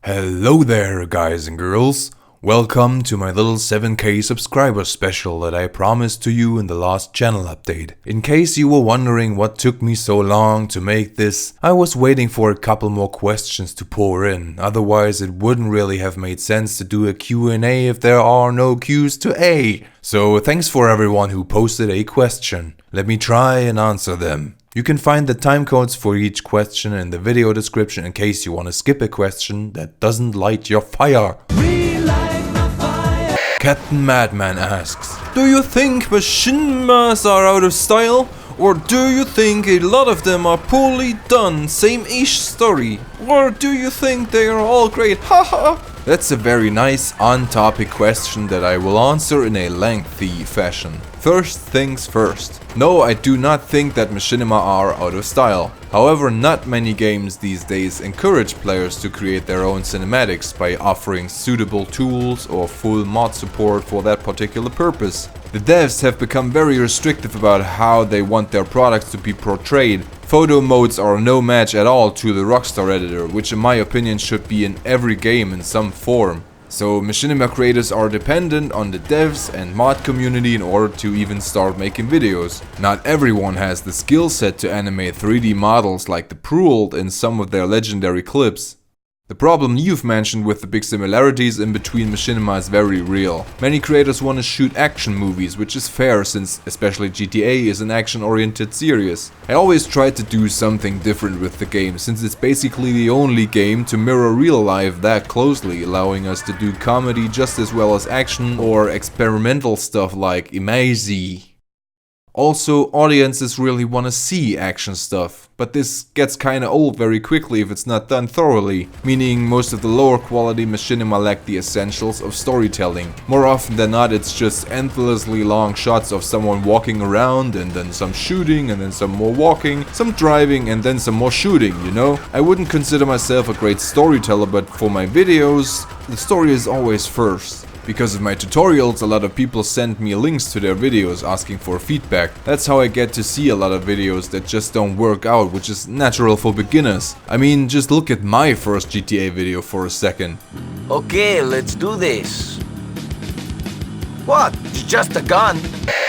Hello there, guys and girls. Welcome to my little 7K subscriber special that I promised to you in the last channel update. In case you were wondering what took me so long to make this, I was waiting for a couple more questions to pour in, otherwise it wouldn't really have made sense to do a Q&A if there are no Q's to A. So thanks for everyone who posted a question. Let me try and answer them. You can find the timecodes for each question in the video description in case you want to skip a question that doesn't light your fire. Captain Madman asks, do you think machinimas are out of style? Or do you think a lot of them are poorly done, same-ish story? Or do you think they are all great? Haha! That's a very nice on-topic question that I will answer in a lengthy fashion. First things first. No, I do not think that machinima are out of style. However, not many games these days encourage players to create their own cinematics by offering suitable tools or full mod support for that particular purpose. The devs have become very restrictive about how they want their products to be portrayed. Photo modes are no match at all to the Rockstar editor, which in my opinion should be in every game in some form. So machinima creators are dependent on the devs and mod community in order to even start making videos. Not everyone has the skill set to animate 3D models like the Prult in some of their legendary clips. The problem you've mentioned with the big similarities in between machinima is very real. Many creators want to shoot action movies, which is fair since especially GTA is an action-oriented series. I always try to do something different with the game, since it's basically the only game to mirror real life that closely, allowing us to do comedy just as well as action or experimental stuff like Imazy. Also, audiences really want to see action stuff, but this gets kinda old very quickly if it's not done thoroughly, meaning most of the lower quality machinima lack the essentials of storytelling. More often than not, it's just endlessly long shots of someone walking around and then some shooting and then some more walking, some driving and then some more shooting, you know? I wouldn't consider myself a great storyteller, but for my videos, the story is always first. Because of my tutorials, a lot of people send me links to their videos asking for feedback. That's how I get to see a lot of videos that just don't work out, which is natural for beginners. I mean, just look at my first GTA video for a second. Okay, let's do this. What? It's just a gun.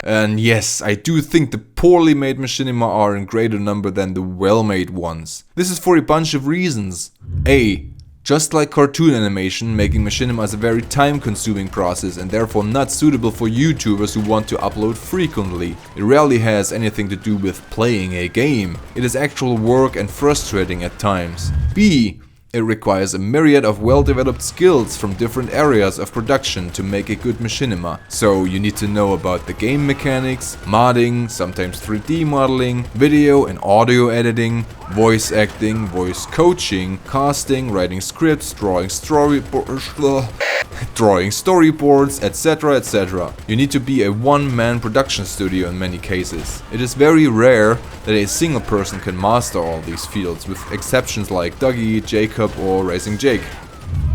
And yes, I do think the poorly made machinima are in greater number than the well-made ones. This is for a bunch of reasons. A. Just like cartoon animation, making machinima is a very time-consuming process and therefore not suitable for YouTubers who want to upload frequently. It rarely has anything to do with playing a game. It is actual work and frustrating at times. B. It requires a myriad of well-developed skills from different areas of production to make a good machinima. So you need to know about the game mechanics, modding, sometimes 3D modeling, video and audio editing, voice acting, voice coaching, casting, writing scripts, drawing storyboards, etc, etc. You need to be a one-man production studio in many cases. It is very rare that a single person can master all these fields, with exceptions like Dougie, Jacob or Racing Jake.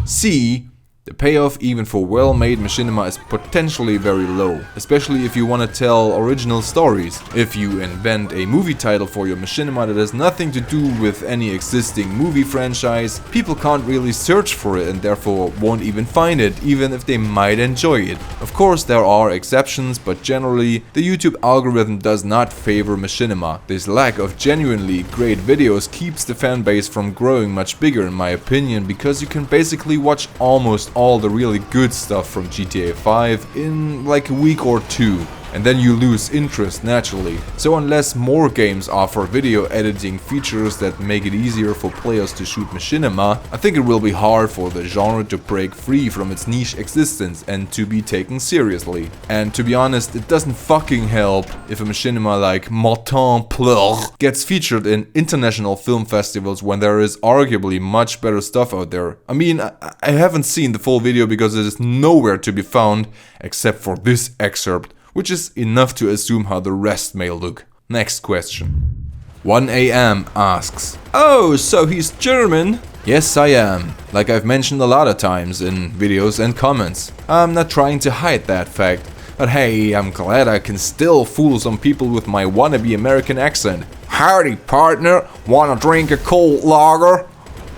C. The payoff even for well-made machinima is potentially very low, especially if you want to tell original stories. If you invent a movie title for your machinima that has nothing to do with any existing movie franchise, people can't really search for it and therefore won't even find it, even if they might enjoy it. Of course there are exceptions, but generally the YouTube algorithm does not favor machinima. This lack of genuinely great videos keeps the fanbase from growing much bigger in my opinion, because you can basically watch almost all the really good stuff from GTA 5 in like a week or two. And then you lose interest naturally. So unless more games offer video editing features that make it easier for players to shoot machinima, I think it will be hard for the genre to break free from its niche existence and to be taken seriously. And to be honest, it doesn't fucking help if a machinima like Martin Pleur gets featured in international film festivals when there is arguably much better stuff out there. I mean, I haven't seen the full video because it is nowhere to be found except for this excerpt, which is enough to assume how the rest may look. Next question. 1am asks, oh, so he's German? Yes, I am, like I've mentioned a lot of times in videos and comments. I'm not trying to hide that fact, but hey, I'm glad I can still fool some people with my wannabe American accent. Howdy partner, wanna drink a cold lager?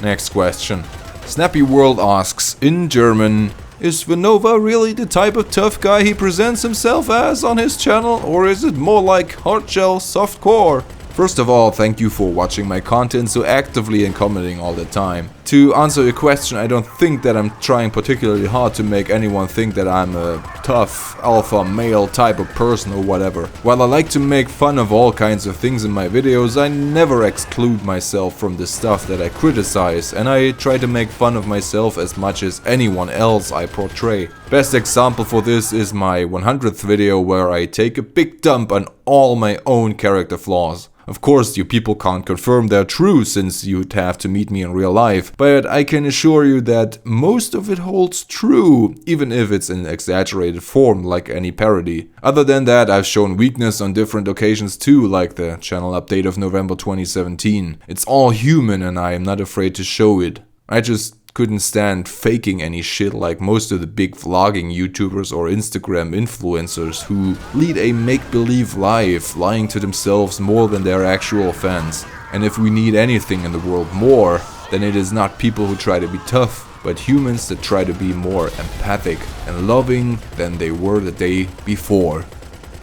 Next question. Snappy World asks, in German, is Vanova really the type of tough guy he presents himself as on his channel, or is it more like hardshell softcore? First of all, thank you for watching my content so actively and commenting all the time. To answer your question, I don't think that I'm trying particularly hard to make anyone think that I'm a tough, alpha male type of person or whatever. While I like to make fun of all kinds of things in my videos, I never exclude myself from the stuff that I criticize, and I try to make fun of myself as much as anyone else I portray. Best example for this is my 100th video where I take a big dump on all my own character flaws. Of course, you people can't confirm they're true since you'd have to meet me in real life, but I can assure you that most of it holds true, even if it's in exaggerated form like any parody. Other than that, I've shown weakness on different occasions too, like the channel update of November 2017. It's all human and I am not afraid to show it. I just couldn't stand faking any shit like most of the big vlogging YouTubers or Instagram influencers who lead a make-believe life, lying to themselves more than their actual fans. And if we need anything in the world more, then it is not people who try to be tough, but humans that try to be more empathic and loving than they were the day before.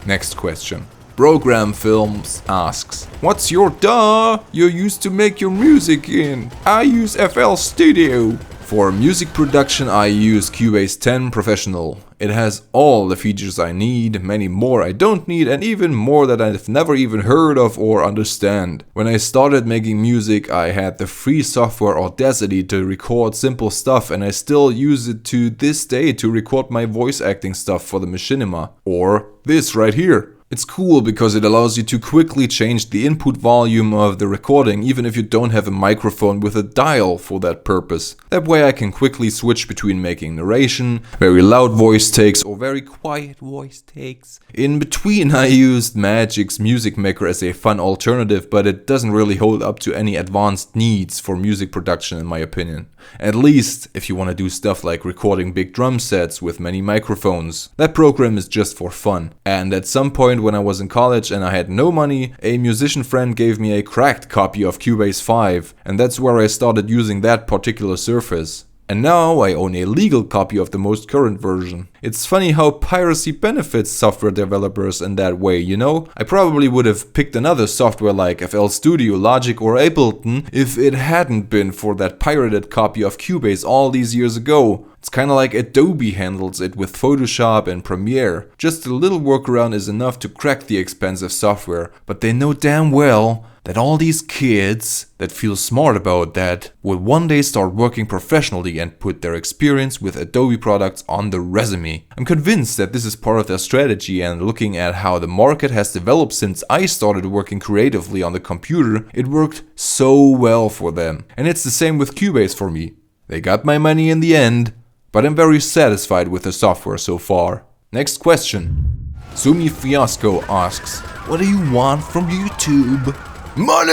Next question. Program Films asks, what's your DAW you used to make your music in? I use FL Studio. For music production I use Cubase 10 Professional. It has all the features I need, many more I don't need, and even more that I've never even heard of or understand. When I started making music I had the free software Audacity to record simple stuff, and I still use it to this day to record my voice acting stuff for the Machinima. Or this right here. It's cool because it allows you to quickly change the input volume of the recording even if you don't have a microphone with a dial for that purpose. That way I can quickly switch between making narration, very loud voice takes or very quiet voice takes. In between I used Magic's Music Maker as a fun alternative, but it doesn't really hold up to any advanced needs for music production in my opinion. At least if you want to do stuff like recording big drum sets with many microphones. That program is just for fun. And at some point when I was in college and I had no money, a musician friend gave me a cracked copy of Cubase 5, and that's where I started using that particular surface. And now I own a legal copy of the most current version. It's funny how piracy benefits software developers in that way, you know? I probably would have picked another software like FL Studio, Logic or Ableton if it hadn't been for that pirated copy of Cubase all these years ago. It's kinda like Adobe handles it with Photoshop and Premiere. Just a little workaround is enough to crack the expensive software, but they know damn well that all these kids that feel smart about that will one day start working professionally and put their experience with Adobe products on the resume. I'm convinced that this is part of their strategy, and looking at how the market has developed since I started working creatively on the computer, it worked so well for them. And it's the same with Cubase for me. They got my money in the end, but I'm very satisfied with the software so far. Next question. Sumi Fiasco asks, what do you want from YouTube? Money!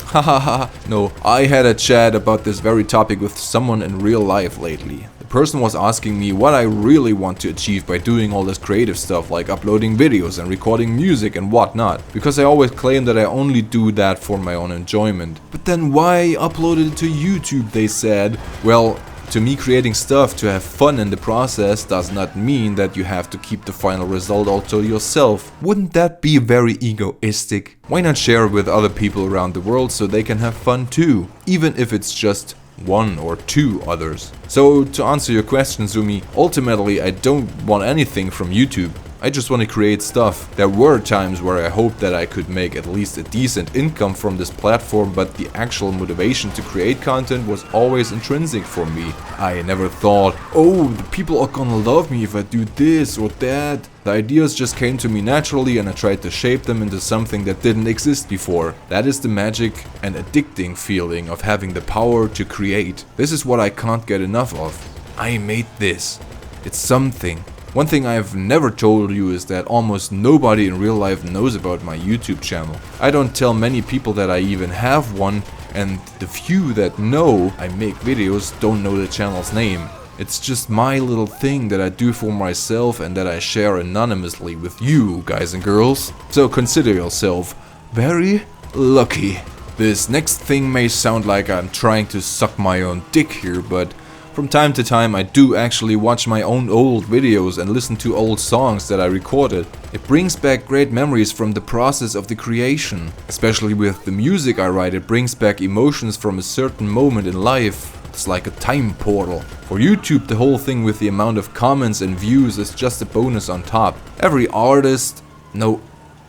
Hahaha, no, I had a chat about this very topic with someone in real life lately. The person was asking me what I really want to achieve by doing all this creative stuff like uploading videos and recording music and whatnot, because I always claim that I only do that for my own enjoyment. But then why upload it to YouTube, they said. Well, to me, creating stuff to have fun in the process does not mean that you have to keep the final result all to yourself. Wouldn't that be very egoistic? Why not share it with other people around the world so they can have fun too, even if it's just one or two others? So to answer your question, Zumi, ultimately I don't want anything from YouTube. I just want to create stuff. There were times where I hoped that I could make at least a decent income from this platform, but the actual motivation to create content was always intrinsic for me. I never thought, oh, the people are gonna love me if I do this or that. The ideas just came to me naturally and I tried to shape them into something that didn't exist before. That is the magic and addicting feeling of having the power to create. This is what I can't get enough of. I made this. It's something. One thing I've never told you is that almost nobody in real life knows about my YouTube channel. I don't tell many people that I even have one, and the few that know I make videos don't know the channel's name. It's just my little thing that I do for myself and that I share anonymously with you guys and girls. So consider yourself very lucky. This next thing may sound like I'm trying to suck my own dick here, but from time to time I do actually watch my own old videos and listen to old songs that I recorded. It brings back great memories from the process of the creation. Especially with the music I write, it brings back emotions from a certain moment in life. It's like a time portal. For YouTube, the whole thing with the amount of comments and views is just a bonus on top. Every artist, no,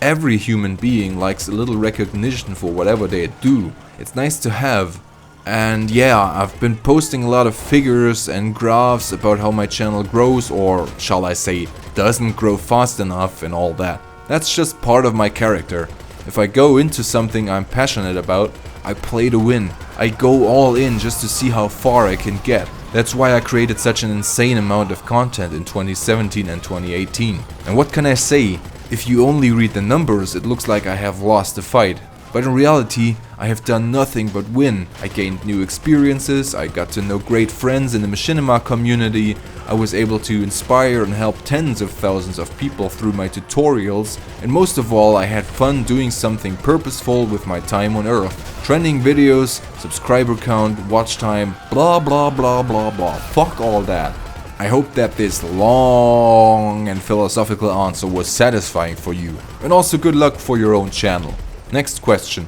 every human being likes a little recognition for whatever they do. It's nice to have. And yeah, I've been posting a lot of figures and graphs about how my channel grows, or shall I say, doesn't grow fast enough and all that. That's just part of my character. If I go into something I'm passionate about, I play to win. I go all in just to see how far I can get. That's why I created such an insane amount of content in 2017 and 2018. And what can I say? If you only read the numbers, it looks like I have lost the fight. But in reality, I have done nothing but win. I gained new experiences, I got to know great friends in the machinima community, I was able to inspire and help tens of thousands of people through my tutorials, and most of all, I had fun doing something purposeful with my time on Earth. Trending videos, subscriber count, watch time, blah blah blah blah blah. Fuck all that. I hope that this long and philosophical answer was satisfying for you, and also good luck for your own channel. Next question.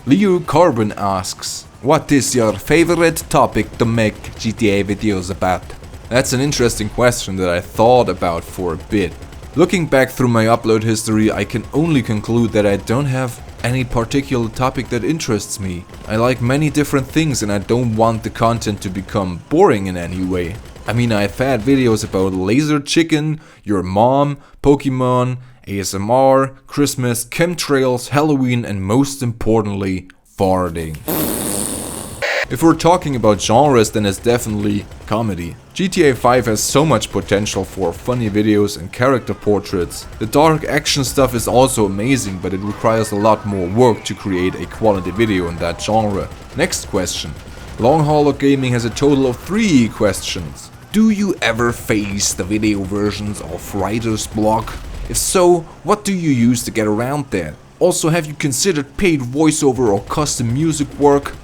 Leo Carbon asks, what is your favorite topic to make GTA videos about? That's an interesting question that I thought about for a bit. Looking back through my upload history, I can only conclude that I don't have any particular topic that interests me. I like many different things and I don't want the content to become boring in any way. I mean, I've had videos about laser chicken, your mom, Pokemon, ASMR, Christmas, chemtrails, Halloween, and most importantly, farting. If we're talking about genres, then it's definitely comedy. GTA 5 has so much potential for funny videos and character portraits. The dark action stuff is also amazing, but it requires a lot more work to create a quality video in that genre. Next question. Long Hauler Gaming has a total of 3 questions. Do you ever face the video versions of writer's block? If so, what do you use to get around that? Also, have you considered paid voiceover or custom music work?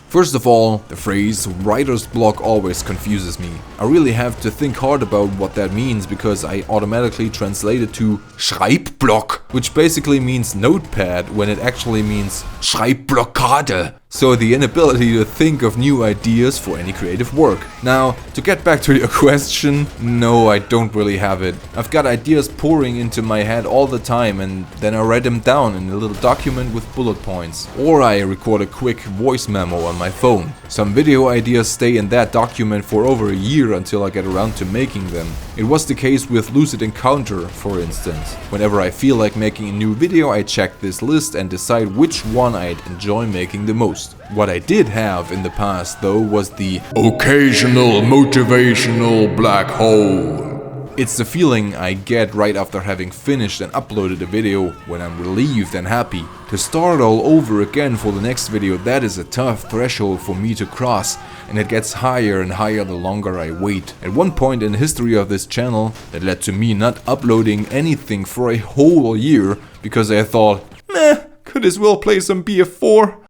First of all, the phrase writer's block always confuses me. I really have to think hard about what that means because I automatically translate it to Schreibblock, which basically means notepad when it actually means Schreibblockade. So the inability to think of new ideas for any creative work. Now, to get back to your question, no, I don't really have it. I've got ideas pouring into my head all the time and then I write them down in a little document with bullet points. Or I record a quick voice memo on my phone. Some video ideas stay in that document for over a year until I get around to making them. It was the case with Lucid Encounter, for instance. Whenever I feel like making a new video, I check this list and decide which one I'd enjoy making the most. What I did have in the past though was the occasional motivational black hole. It's the feeling I get right after having finished and uploaded a video when I'm relieved and happy. To start all over again for the next video, that is a tough threshold for me to cross, and it gets higher and higher the longer I wait. At one point in the history of this channel, that led to me not uploading anything for a whole year because I thought, meh, could as well play some BF4.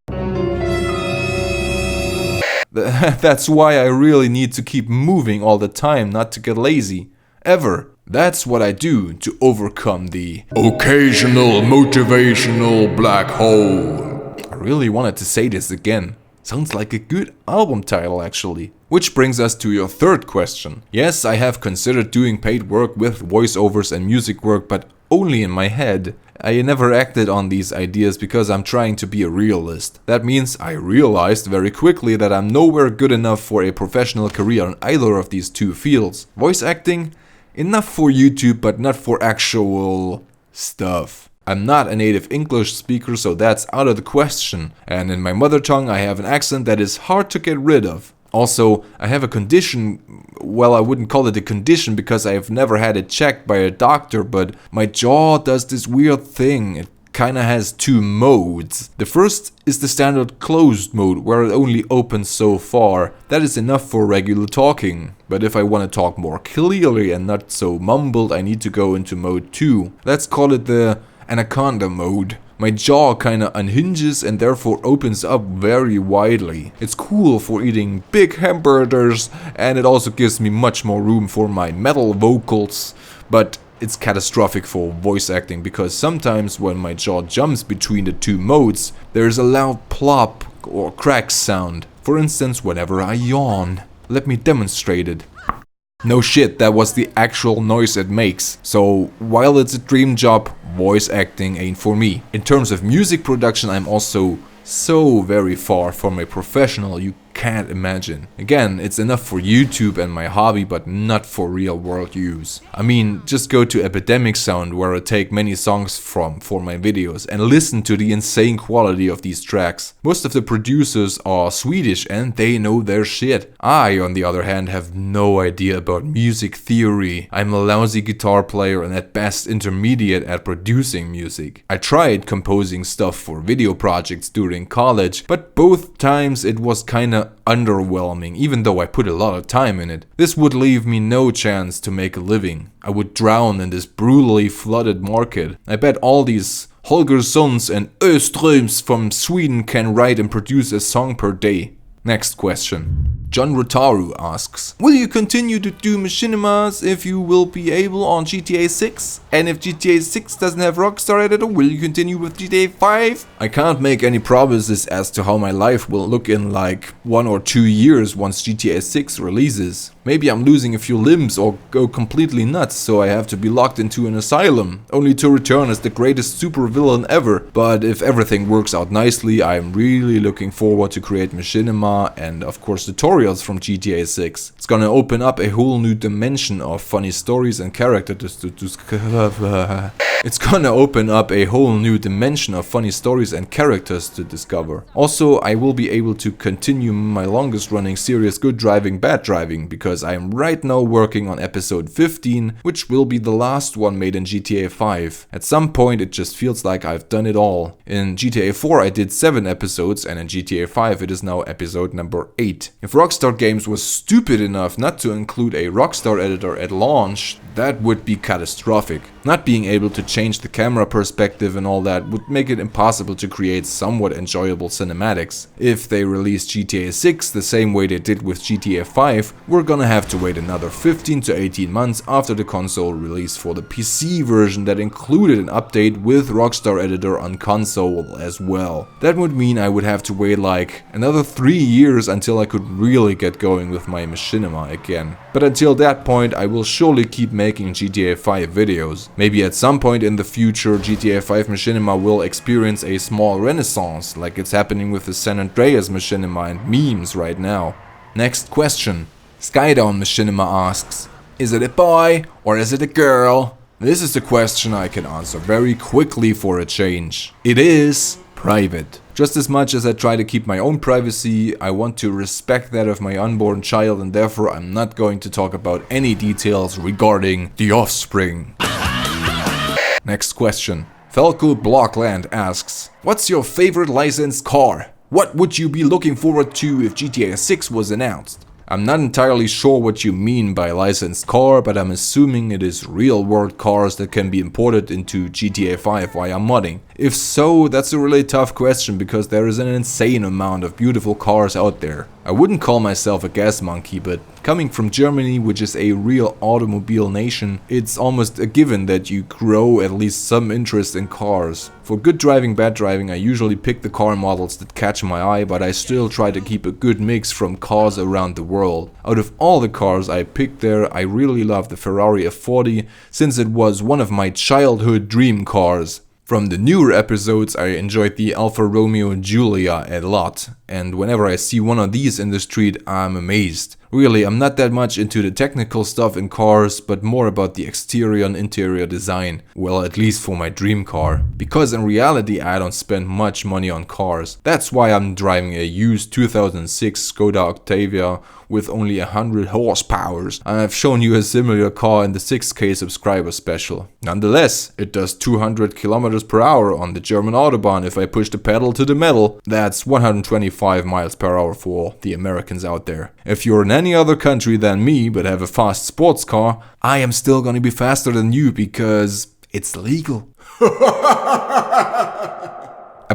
That's why I really need to keep moving all the time, not to get lazy. Ever. That's what I do to overcome the occasional motivational black hole. I really wanted to say this again. Sounds like a good album title actually. Which brings us to your third question. Yes, I have considered doing paid work with voiceovers and music work, but only in my head. I never acted on these ideas because I'm trying to be a realist. That means I realized very quickly that I'm nowhere good enough for a professional career in either of these two fields. Voice acting? Enough for YouTube, but not for actual stuff. I'm not a native English speaker, so that's out of the question. And in my mother tongue I have an accent that is hard to get rid of. Also, I have a condition, well, I wouldn't call it a condition because I've never had it checked by a doctor, but my jaw does this weird thing. It kinda has 2 modes. The first is the standard closed mode, where it only opens so far. That is enough for regular talking. But if I want to talk more clearly and not so mumbled, I need to go into mode 2. Let's call it the anaconda mode. My jaw kinda unhinges and therefore opens up very widely. It's cool for eating big hamburgers, and it also gives me much more room for my metal vocals, but it's catastrophic for voice acting because sometimes when my jaw jumps between the two modes, there's a loud plop or crack sound. For instance, whenever I yawn. Let me demonstrate it. No shit, that was the actual noise it makes. So, while it's a dream job, voice acting ain't for me. In terms of music production, I'm also so very far from a professional you can't imagine. Again, it's enough for YouTube and my hobby, but not for real world use. I mean, just go to Epidemic Sound, where I take many songs from for my videos, and listen to the insane quality of these tracks. Most of the producers are Swedish and they know their shit. I, on the other hand, have no idea about music theory. I'm a lousy guitar player and at best intermediate at producing music. I tried composing stuff for video projects during college, but both times it was kinda underwhelming, even though I put a lot of time in it. This would leave me no chance to make a living. I would drown in this brutally flooded market. I bet all these Holger Sons and Öströms from Sweden can write and produce a song per day. Next question. John Rotaru asks, will you continue to do machinimas if you will be able on GTA 6? And if GTA 6 doesn't have Rockstar Editor, will you continue with GTA 5? I can't make any promises as to how my life will look in like 1 or 2 years once GTA 6 releases. Maybe I'm losing a few limbs or go completely nuts, so I have to be locked into an asylum, only to return as the greatest supervillain ever. But if everything works out nicely, I'm really looking forward to create machinima and of course tutorials from GTA 6. It's gonna open up a whole new dimension of funny stories and characters to discover. It's gonna open up a whole new dimension of funny stories and characters to discover. Also, I will be able to continue my longest running series Good Driving Bad Driving, because I am right now working on episode 15, which will be the last one made in GTA 5. At some point it just feels like I've done it all. In GTA 4 I did 7 episodes, and in GTA 5 it is now episode number 8. If Rockstar Games was stupid enough not to include a Rockstar editor at launch, that would be catastrophic. Not being able to change the camera perspective and all that would make it impossible to create somewhat enjoyable cinematics. If they release GTA 6 the same way they did with GTA 5, we're gonna have to wait another 15 to 18 months after the console release for the PC version that included an update with Rockstar Editor on console as well. That would mean I would have to wait like another 3 years until I could really get going with my machinima again. But until that point I will surely keep making GTA 5 videos. Maybe at some point in the future GTA 5 machinima will experience a small renaissance, like it's happening with the San Andreas machinima and memes right now. Next question. Skydown machinima asks, is it a boy or is it a girl? This is a question I can answer very quickly for a change. It is private. Just as much as I try to keep my own privacy, I want to respect that of my unborn child, and therefore I'm not going to talk about any details regarding the offspring. Next question. Falco Blockland asks, what's your favorite licensed car? What would you be looking forward to if GTA 6 was announced? I'm not entirely sure what you mean by licensed car, but I'm assuming it is real world cars that can be imported into GTA 5 via modding. If so, that's a really tough question because there is an insane amount of beautiful cars out there. I wouldn't call myself a gas monkey, but coming from Germany, which is a real automobile nation, it's almost a given that you grow at least some interest in cars. For Good Driving Bad Driving I usually pick the car models that catch my eye, but I still try to keep a good mix from cars around the world. Out of all the cars I picked there, I really love the Ferrari F40 since it was one of my childhood dream cars. From the newer episodes I enjoyed the Alfa Romeo Giulia a lot, and whenever I see one of these in the street I'm amazed. Really, I'm not that much into the technical stuff in cars, but more about the exterior and interior design. Well, at least for my dream car. Because in reality I don't spend much money on cars. That's why I'm driving a used 2006 Skoda Octavia with only 100 horsepower. I've shown you a similar car in the 6K subscriber special. Nonetheless, it does 200 km per hour on the German Autobahn if I push the pedal to the metal. That's 125 miles per hour for the Americans out there. If you're in any other country than me but have a fast sports car, I am still gonna be faster than you because it's legal.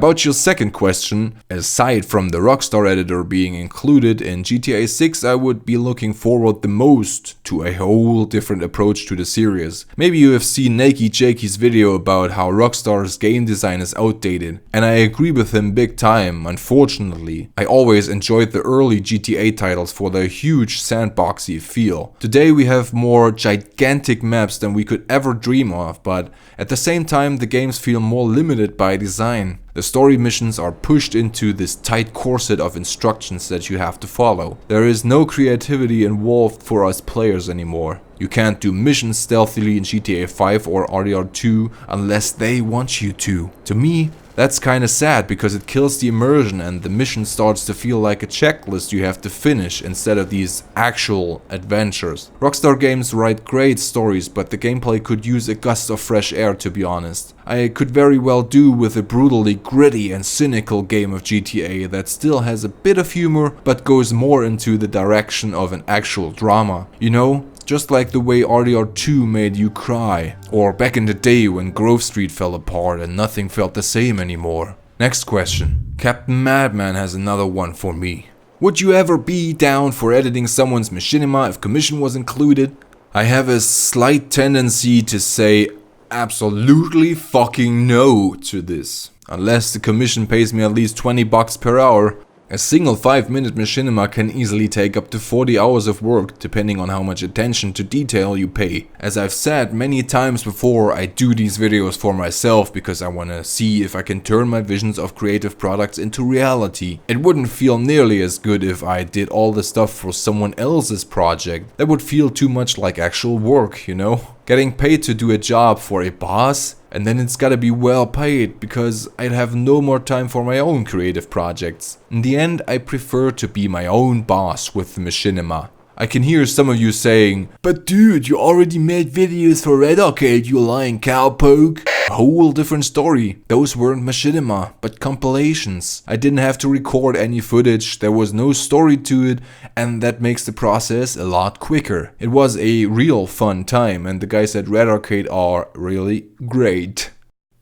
About your second question, aside from the Rockstar editor being included in GTA 6, I would be looking forward the most to a whole different approach to the series. Maybe you have seen Nakey Jakey's video about how Rockstar's game design is outdated, and I agree with him big time. Unfortunately, I always enjoyed the early GTA titles for their huge sandboxy feel. Today we have more gigantic maps than we could ever dream of, but at the same time the games feel more limited by design. The story missions are pushed into this tight corset of instructions that you have to follow. There is no creativity involved for us players anymore. You can't do missions stealthily in GTA 5 or RDR2 unless they want you to. To me, that's kinda sad because it kills the immersion and the mission starts to feel like a checklist you have to finish instead of these actual adventures. Rockstar games write great stories, but the gameplay could use a gust of fresh air, to be honest. I could very well do with a brutally gritty and cynical game of GTA that still has a bit of humor but goes more into the direction of an actual drama. You know? Just like the way RDR2 made you cry, or back in the day when Grove Street fell apart and nothing felt the same anymore. Next question. Captain Madman has another one for me. Would you ever be down for editing someone's machinima if commission was included? I have a slight tendency to say absolutely fucking no to this. Unless the commission pays me at least $20 per hour. A single 5-minute machinima can easily take up to 40 hours of work, depending on how much attention to detail you pay. As I've said many times before, I do these videos for myself because I wanna see if I can turn my visions of creative products into reality. It wouldn't feel nearly as good if I did all the stuff for someone else's project. That would feel too much like actual work, you know? Getting paid to do a job for a boss, and then it's gotta be well paid because I'd have no more time for my own creative projects. In the end, I prefer to be my own boss with the machinima. I can hear some of you saying, "But dude, you already made videos for Red Arcade, you lying cowpoke." A whole different story. Those weren't machinima, but compilations. I didn't have to record any footage, there was no story to it, and that makes the process a lot quicker. It was a real fun time, and the guys at Red Arcade are really great.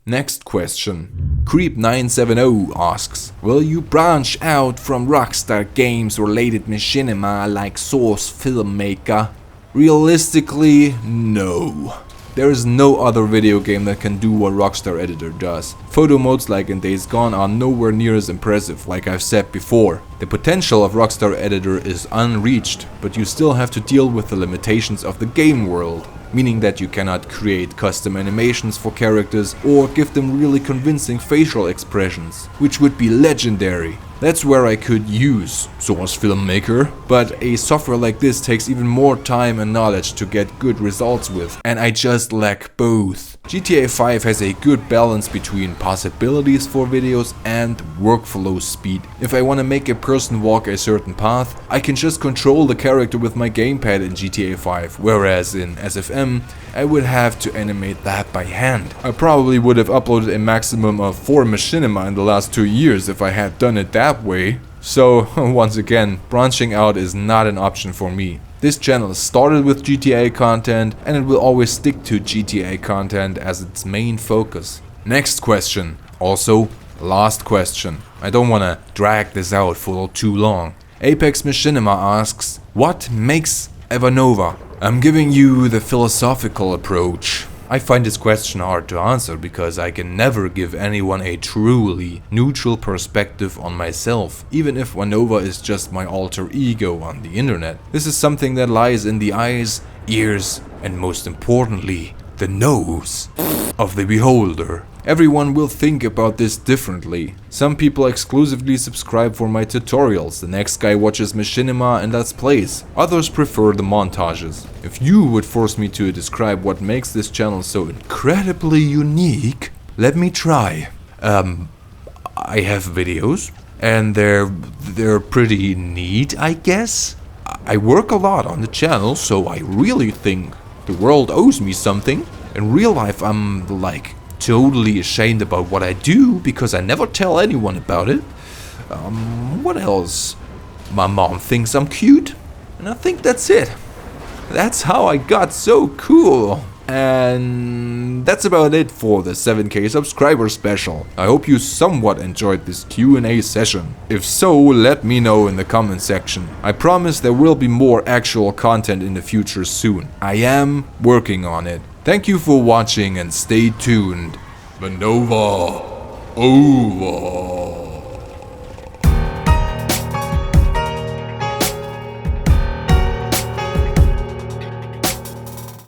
Next question. Creep970 asks, will you branch out from Rockstar Games related machinima like Source Filmmaker? Realistically, no. There is no other video game that can do what Rockstar Editor does. Photo modes like in Days Gone are nowhere near as impressive, like I've said before. The potential of Rockstar Editor is unreached, but you still have to deal with the limitations of the game world. Meaning that you cannot create custom animations for characters or give them really convincing facial expressions, which would be legendary. That's where I could use Source Filmmaker, but a software like this takes even more time and knowledge to get good results with, and I just lack both. GTA 5 has a good balance between possibilities for videos and workflow speed. If I want to make a person walk a certain path, I can just control the character with my gamepad in GTA 5, whereas in SFM, I would have to animate that by hand. I probably would have uploaded a maximum of 4 machinima in the last 2 years if I had done it that way. So, once again, branching out is not an option for me. This channel started with GTA content and it will always stick to GTA content as its main focus. Next question. Also, last question. I don't wanna drag this out for too long. Apex Machinima asks, what makes Evanova? I'm giving you the philosophical approach. I find this question hard to answer because I can never give anyone a truly neutral perspective on myself, even if Vanova is just my alter ego on the internet. This is something that lies in the eyes, ears, and most importantly, the nose of the beholder. Everyone will think about this differently. Some people exclusively subscribe for my tutorials, the next guy watches machinima and let's plays. Others prefer the montages. If you would force me to describe what makes this channel so incredibly unique, let me try. I have videos and they're pretty neat, I guess. I work a lot on the channel, so I really think the world owes me something. In real life, I'm like totally ashamed about what I do because I never tell anyone about it. What else? My mom thinks I'm cute, and I think that's it. That's how I got so cool. And And that's about it for the 7K subscriber special. I hope you somewhat enjoyed this Q&A session. If so, let me know in the comment section. I promise there will be more actual content in the future soon. I am working on it. Thank you for watching and stay tuned. Vanova over.